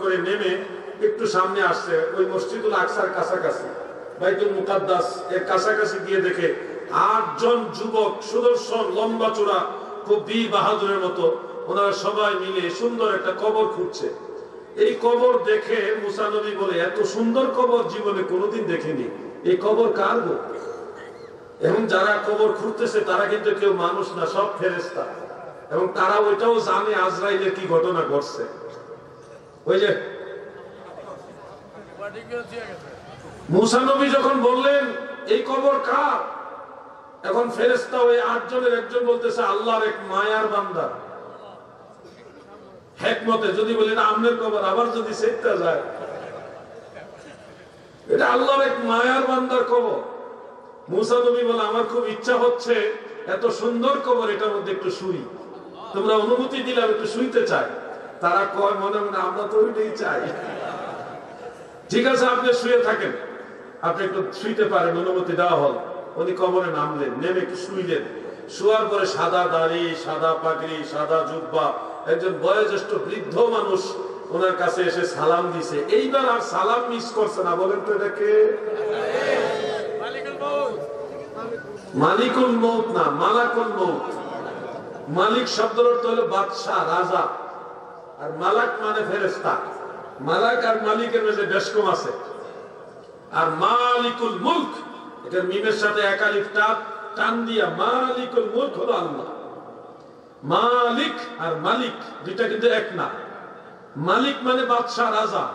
করে নেমে একটু সামনে আসছে, ওই মসজিদুল আকসার কাছাকাছি, বাইতুল মুকাদ্দাস এর কাছাকাছি গিয়ে দেখে 8 জন যুবক, সুদর্শন, লম্বা চূড়া, খুব বীর বাহাদুরের মতো, ওনারা সবাই মিলে সুন্দর একটা কবর খুঁড়ছে। এই কবর দেখে মুসা নবী বলে, এত সুন্দর কবর জীবনে কোনোদিন দেখিনি, এই কবর কার গো? এবং যারা কবর খুঁড়তেছে তারা কিন্তু কেউ মানুষ না, সব ফেরেশতা। এবং তারা ওইটাও জানে আজরাইলের কি ঘটনা ঘটছে। ওই যে মুসা নবী যখন বললেন এই কবর কার, এখন ফেরেশতা ওই 8 জনের একজন বলতেছে আল্লাহর এক মায়ার বান্দা। হিকমতে যদি বলি না আমনের কবর, আবার যদি সেটা যায়, এটা আল্লাহর এক মায়ার বান্দার কবর। মুসা নবী বলে, আমার খুব ইচ্ছা হচ্ছে এত সুন্দর কবর, এটার মধ্যে একটু শুই, তোমরা অনুমতি দিলে একটু শুইতে চাই। তারা কয় মনে মনে, আমরা তো ওইটাই চাই। ঠিক আছে, আপনি শুয়ে থাকেন, আপনি একটু শুইতে পারেন, অনুমতি দেওয়া হল। উনি কবরে নামলেন, নেমে একটু শুইলেন। শোয়ার পরে সাদা দাড়ি, সাদা পাগড়ি, সাদা জুব্বা একজন বয়োজ্যেষ্ঠ বৃদ্ধ মানুষ ওনার কাছে এসে সালাম দিছে। এইবার আর সালাম মিস করছে না। বলেন তো এটা কে? মালিকুল মউত না, মালাকুল মউত। মালিক শব্দের অর্থ হলো বাদশাহ, রাজা, আর মালাক মানে ফেরেশতা। মালাক আর মালিকের মধ্যে বেশ কম আছে। আর মালিকুল মুলক, এটার মিমের সাথে এক আলিফ টান দিয়া মালিকুল মুলক হলো আল্লাহ। মালিক আর মালিক দুইটা কিন্তু এক না। মালিক মানে বাদশাহ, রাজা,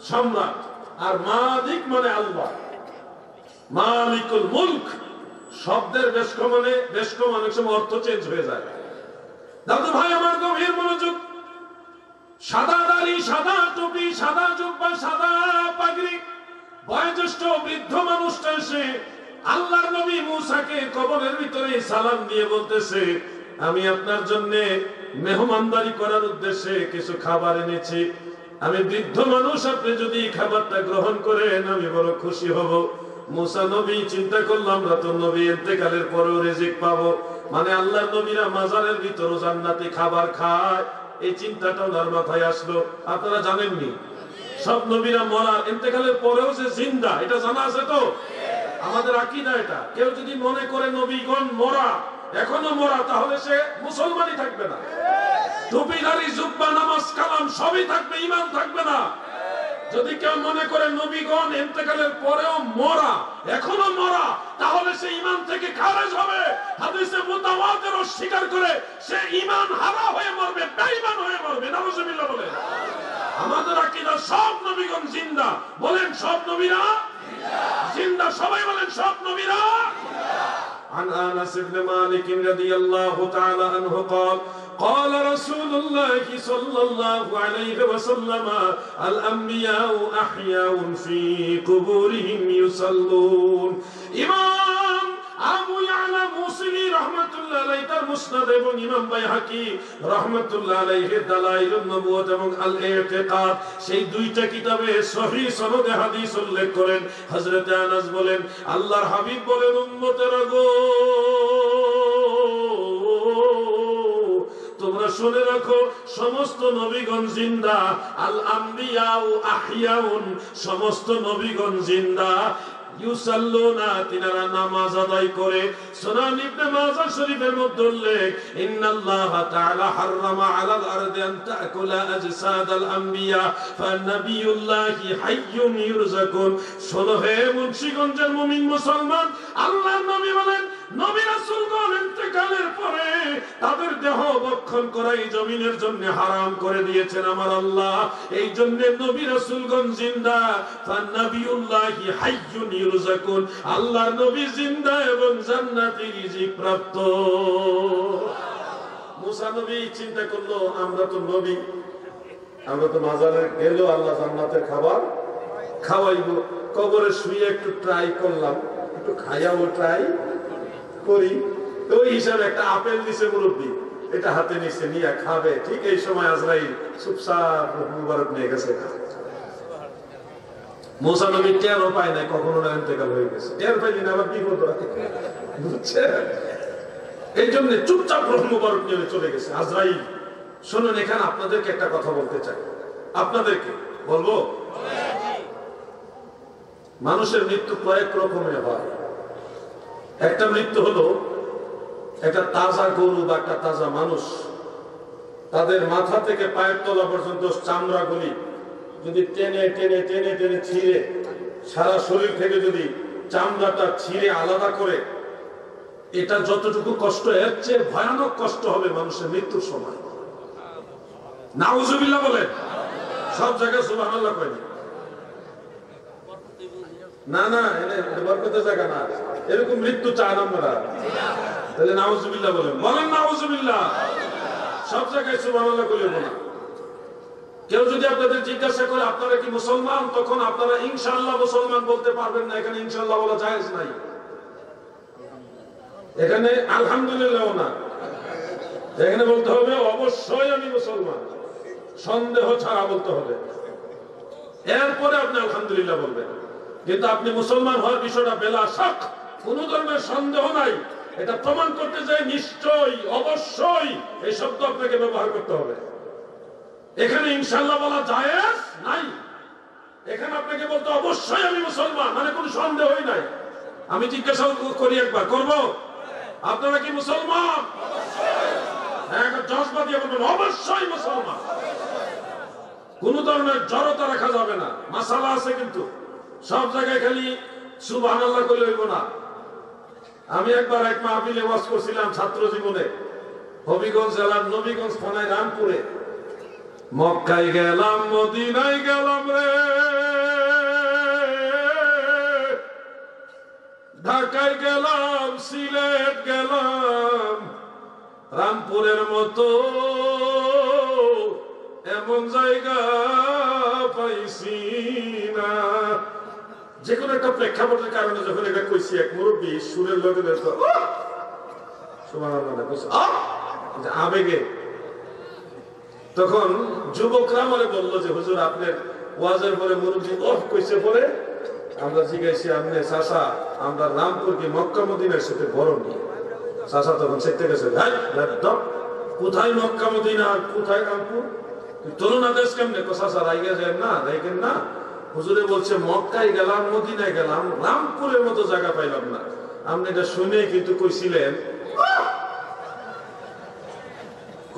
সম্রাট, আর মালিক মানে আল্লাহ। মালিকুল মুলক শব্দের বেশ কম অনেক সময় অর্থ চেঞ্জ হয়ে যায়। দাদু ভাই আমার গভীর মনোযোগ। সাদা দাড়ি, সাদা টুপি, সাদা জুব্বা, সাদা পাগড়ি বয়োজ্যেষ্ঠ বৃদ্ধ মানুষটা এসে আল্লাহর নবী মুসাকে কবরের ভিতরে সালাম দিয়ে বলতেছে, আমি আপনার জন্য মেহমানদারি করার উদ্দেশ্যে কিছু খাবার এনেছি। আমি বৃদ্ধ মানুষ, আপনি যদি খাবারটা গ্রহণ করেন আমি বড় খুশি হব। মুসা নবী চিন্তা করলাম, আমরা তো নবী ইন্তেকালের পরেও রিজিক পাবো, মানে আল্লাহর নবীরা মাজারের ভিতরে জান্নাতি খাবার খায়, এই চিন্তাটা ওনার মাথায় আসলো। আপনারা জানেননি সব নবীরা মরার ইন্তেকালের পরেও যে জিন্দা, এটা জানা আছে তো? আমাদের আকীদা এটা। কেউ যদি মনে করে নবীগণ মরা, এখনো মরা, তাহলে সে মুসলমানই থাকবে না। টুপিদারি, জুব্বা, নামাজ, কালাম সবই থাকবে, ঈমান থাকবে না। যদি কেউ মনে করে নবীগণ ইন্তেকালের পরেও মরা, এখনো মরা, তাহলে সে ঈমান থেকে খারেজ হবে। হাদিসে মুতাওয়াতির অস্বীকার করে সে ঈমান হারা হয়ে মরবে, বেঈমান হয়ে মরবে। নাউজুবিল্লাহ বলে। আমাদের আকীদা সব নবীগণ জিন্দা। বলেন সব নবীরা জিন্দা। সবাই বলেন সব নবীরা। عن أنس بن مالك رضي الله تعالى عنه قال قال رسول الله صلى الله عليه وسلم الأنبياء أحياء في قبورهم يصلون إمام আবু ইয়ালা মুসিলি রাহমাতুল্লাহ আলাইহি তার মুসনাদ এবং ইমাম বাইহাকি রাহমাতুল্লাহ আলাইহি দালাইলুন নবুওয়াত এবং আল ইতিকাদ, সেই দুইটা কিতাবে সহিহ সনদে হাদিস উল্লেখ করেন। হযরত আনাস বলেন, আল্লাহর হাবিব বলেন, উম্মতেরা গো, তোমরা শুনে রাখো, সমস্ত নবীগণ জিন্দা। আল আম্বিয়াউ আহইয়াউন, সমস্ত নবীগণ জিন্দা। ইউসাল্লুনা, তিনারা নামাজ আদায় করে। সুনান ইবনে মাজাহ শরীফের মধ্যে উল্লেখ, ইন্নাল্লাহা তাআলা হাররামা আলাল আরদি আন তাকুলা আজসাদাল আম্বিয়া ফানাবিয়ুল্লাহি হাইয়ুন ইউরযাকুন। শোনো হে মুন্সিগঞ্জের মুমিন মুসলমান, আল্লাহর নবী বলেন, নবী রাসূলগণ ইন্তেকালের পরে তাদের দেহ ভক্ষণ করা এই জমিনের জন্য হারাম করে দিয়েছেন আমার আল্লাহ। এই জন্য নবী রাসূলগণ জিন্দা। ফানাবিয়ুল্লাহি হাইয়ুন ইউরযাকুন, আল্লাহর নবী জিন্দা এবং জান্নাতি রিজিক প্রাপ্ত। মুসা নবী চিন্তা করলো, আমরা তো নবী, আমরা তো মাজারে গেলেও আল্লাহ জান্নাতের খাবার খাওয়াইবো, কবরে শুয়ে একটু ট্রাই করলাম, একটু খাইয়াও ট্রাই করি। তো ওই হিসাবে একটা আপেল দিছে মুরব্বী, এটা হাতে নিচে নিয়ে খাবে। ঠিক এই সময় আজরাইল চুপচাপ মুবারক নিয়ে গেছে। মুসা নবী টেরও পায় নাই কখনো না ইন্তেকাল হয়ে গেছে। টের পাইলি না আবার বিপদ হয়, বুঝছেন? এই জন্য চুপচাপ মুবারক নিয়ে চলে গেছে আজরাইল। শুনুন, এখানে আপনাদেরকে একটা কথা বলতে চাই। আপনাদেরকে বলবো, মানুষের মৃত্যু কয়েক রকমের হয়। একটা মৃত্যু হলো একটা তাজা গরু বা একটা তাজা মানুষ, তাদের মাথা থেকে পায়ের তলা পর্যন্ত চামড়াগুলি যদি টেনে টেনে টেনে টেনে ছিঁড়ে সারা শরীর থেকে যদি চামড়াটা ছিঁড়ে আলাদা করে, এটা যতটুকু কষ্ট এর চেয়ে ভয়ানক কষ্ট হবে মানুষের মৃত্যুর সময়। নাউজুবিল্লাহ বলেন। সব জায়গায় সুবহানাল্লাহ কয় না, না এটা বরকতের জায়গা না, এরকম মৃত্যু চান আমরা, তাহলে নাউজুবিল্লাহ বলেন, বলেন নাউজুবিল্লাহ। সব জায়গায় সুবহানাল্লাহ বলবো না। কেউ যদি আপনাদের জিজ্ঞাসা করে আপনারা কি মুসলমান, তখন আপনারা ইনশাআল্লাহ মুসলমান বলতে পারবেন না। এখানে ইনশাআল্লাহ বলা জায়েজ নাই, এখানে আলহামদুলিল্লাহ না, এখানে বলতে হবে অবশ্যই আমি মুসলমান, সন্দেহ ছাড়া বলতে হবে, এরপরে আপনি আলহামদুলিল্লাহ বলবেন। কিন্তু আপনি মুসলমান হওয়ার বিষয়টা বেলা শক, কোন ধরনের সন্দেহ নাই, এটা প্রমাণ করতে চাই নিশ্চয়ই অবশ্যই এই শব্দ আপনাকে ব্যবহার করতে হবে। এখানে ইনশাআল্লাহ বলা জায়েজ নাই, এখানে আপনাকে বলতে অবশ্যই আমি মুসলমান, মানে কোনো সন্দেহই নাই। আমি জিজ্ঞাসা করি একবার, করব আপনারা কি মুসলমান? হ্যাঁ, জজবা দিয়ে বলবেন অবশ্যই মুসলমান। কোন ধরনের জড়তা রাখা যাবে না, মাসালা আছে কিন্তু সব জায়গায় খালি সুবহানাল্লাহ কইলে হইব না। আমি একবার এক মাহফিলে ওয়াজ করছিলাম ছাত্র জীবনে, হবিগঞ্জ জেলার নবীগঞ্জ থানায় রামপুরে। মক্কায় গেলাম মদিনায় গেলাম রে, ঢাকায় গেলাম সিলেট গেলাম, রামপুরের মতো এমন জায়গা পাইছি না। যে কোনো একটা প্রেক্ষাপটের কারণে যখন এটা কইছি, এক মুরব্বী সুরের লগে আবেগে, তখন যুবকরা মনে বললো যে হুজুর আপনার ওয়াজের পরে মুরব্বী কইছে পরে আমরা জিজ্ঞাসি আপনি চাষা আমরা রামপুর কি মক্কা মদিনার সাথে বড় নি? চাষা তখন শিখতে গেছে, কোথায় মক্কা মদিনা আর কোথায় রামপুর, তুলনা দেশ কেমনে? চাষা রাইগা যায় না, রাইগেন না, হুজুরে বলছে মক্কায় গেলাম মদিনায় গেলাম, রামপুরের মতো জায়গা পাইলাম না। আপনি এটা শুনে কিন্তু কইছিলেন,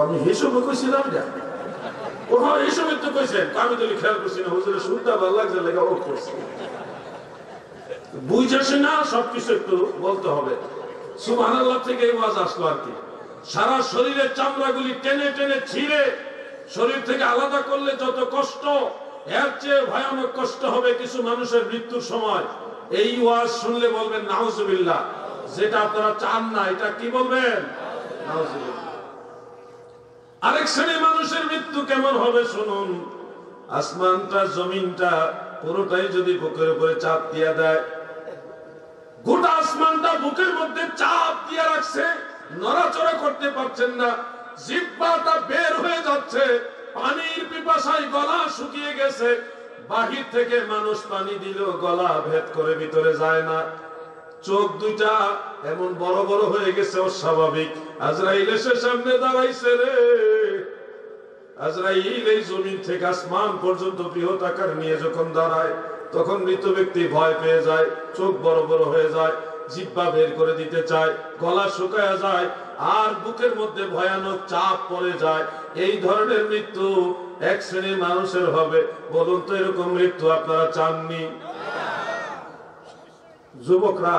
আমি হিসেবে কইছিলাম না, ও হ্যাঁ হিসেবে তো কইছেন, আমি তো খেয়াল করছি না, হুজুরে শুনতে ভালো লাগছে লেখা ও করছি, বুঝেছি না, সবকিছু একটু বলতে হবে। সুবহানাল্লাহ থেকে এই ওয়াজ আসলো আর কি। সারা শরীরের চামড়াগুলি টেনে টেনে ছিঁড়ে শরীর থেকে আলাদা করলে যত কষ্ট, এর চেয়ে ভয়ানক কষ্ট হবে কিছু মানুষের মৃত্যুর সময়। এই ওয়াজ শুনলে বলবেন নাউজুবিল্লাহ, যেটা আপনারা চান না, এটা কি বলবেন? নাউজুবিল্লাহ। আরেক শ্রেণীর মানুষের মৃত্যু কেমন হবে শুনুন। আসমানটা জমিনটা পুরোটাই যদি বুকের উপরে চাপ দিয়ে দেয়, গোটা আসমানটা বুকের মধ্যে চাপ দিয়ে রাখছে, নড়াচড়া করতে পারছেন না, জিহ্বাটা বের হয়ে যাচ্ছে, পানির পিপাসায় গলা শুকিয়ে গেছে, বাহির থেকে মানুষ পানি দিলেও গলা ভেদ করে ভিতরে যায় না, চোখ দুইটা এমন বড় বড় হয়ে গেছে অস্বাভাবিক। আজরাইল এসে সামনে দাঁড়াইছে রে। আজরাইল এই জমিন থেকে আসমান পর্যন্ত বৃহৎ আকার নিয়ে যখন দাঁড়ায়, তখন মৃত ব্যক্তি ভয় পেয়ে যায়, চোখ বড় বড় হয়ে যায়, জিহ্বা বের করে দিতে চায়, গলা শুকায় যায়, আর বুকের মধ্যে ভয়ানক চাপ পড়ে যায়। এই ধরনের মৃত্যু এক শ্রেণীর মানুষের হবে। বলুন তো এরকম মৃত্যু আপনারা চাননি? যুবকরা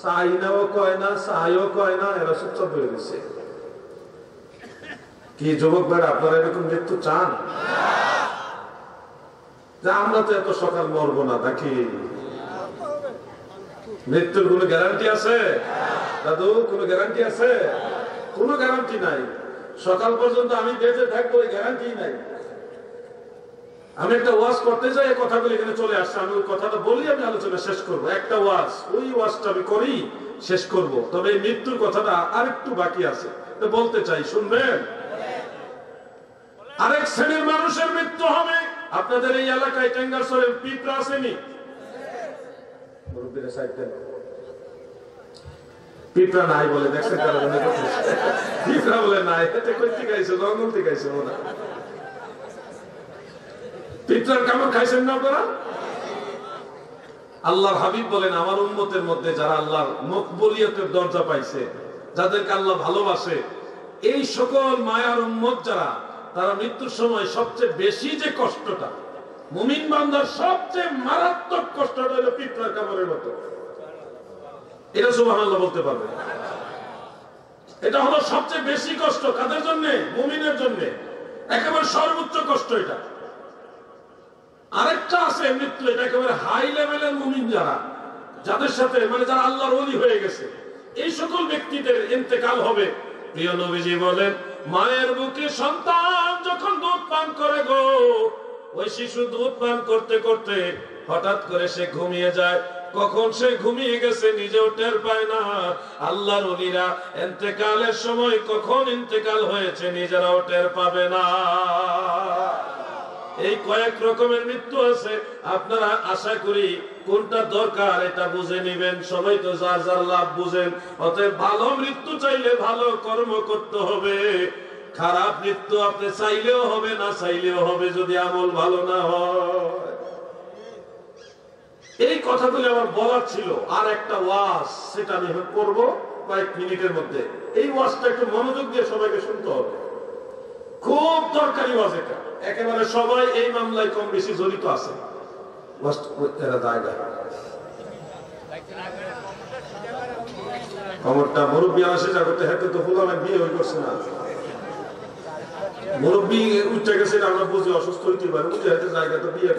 চাই নাও কয় না, চাইও কয় না, এরা চুপচাপ হয়ে গেছে। কি যুবক ভাই, আপনারা এরকম মৃত্যু চান? আমরা তো এত সকাল মরবো না নাকি? মৃত্যুর কোন গ্যারান্টি আছে দাদু? কোন গ্যারান্টি আছে? কোন গ্যারান্টি নাই। সকাল পর্যন্ত আমি বেঁচে থাকবো এই গ্যারান্টি নাই। আমি একটা ওয়াজ করতে চাই, কথাগুলো এখানে চলে আসছে, আমি ওই কথাটা বলি, আমি আলোচনা শেষ করব। একটা ওয়াজ, ওই ওয়াজটা আমি করি, শেষ করব। তবে এই মৃত্যুর কথাটা আরেকটু বাকি আছে, বলতে চাই, শুনবেন? আরেক শ্রেণীর মানুষের মৃত্যু হবে। আপনাদের এই এলাকায় টেঙ্গারচরের পিঁপড়া আসেনি? পিঁপড়া নাই বলে দেখছেন, কারণ পিঁপড়া বলে নাই, এতে কই থেকে আইছে? জঙ্গল থেকে আইছে মনে। পিতরার কামড় খাইছেন না আপনারা? আল্লাহর হাবিব বলেন, আমার উম্মতের মধ্যে যারা আল্লাহর মকবুলিয়তের দরজা পাইছে, যাদেরকে আল্লাহ ভালোবাসে, এই সকল মায়ার উম্মত যারা, তারা মৃত্যুর সময় সবচেয়ে বেশি যে কষ্টটা, মুমিন বান্দার সবচেয়ে মারাত্মক কষ্টটা হলো পিতরার কামড়ের মতো। এটা সুবহানাল্লাহ বলতে পারবে? এটা হলো সবচেয়ে বেশি কষ্ট। কাদের জন্য? মুমিনের জন্য। একেবারে সর্বোচ্চ কষ্ট এটা। আরেকটা আছে মৃত্যু, এটা একেবারে হাই লেভেলের মুমিন যারা, যাদের সাথে মানে যারা আল্লাহর ওলি হয়ে গেছে, এই সকল ব্যক্তিদের ইন্তেকাল হবে। প্রিয় নবীজি বলেন, মায়ের বুকে সন্তান যখন দুধ পান করে গো, ওই শিশু দুধ পান করতে করতে হঠাৎ করে সে ঘুমিয়ে যায়। কখন সে ঘুমিয়ে গেছে নিজেও টের পায় না। আল্লাহর ওলিরা ইন্তেকালের সময় কখন ইন্তেকাল হয়েছে নিজেরাও টের পাবে না। এই কয়েক রকমের মৃত্যু আছে। আপনারা আশা করি কোনটা দরকার এটা বুঝে নিবেন। সবাই তো যার যার লাভ বুঝেন। অতএব ভালো মৃত্যু চাইলে ভালো কর্ম করতে হবে। খারাপ মৃত্যু আপনি চাইলেও হবে, না চাইলেও হবে, যদি আমল ভালো না হয়। এই কথাগুলি আমার বলার ছিল। আর একটা ওয়াজ, সেটা আমি করবো কয়েক মিনিটের মধ্যে। এই ওয়াজটা একটু মনোযোগ দিয়ে সবাইকে শুনতে হবে। খুব দরকারি ওয়াজ এটা। একেবারে সবাই এই মামলায় কম বেশি জড়িত আছে। খবরটা মুরব্বী আসে যাবে, হাতে তো ফুলামের বিয়ে হয়ে করছে না। মুরব্বী উঠে গেছে, আমরা বুঝি অসুস্থ হইতে পারে, বুঝে হাতে জায়গা তো বিয়ে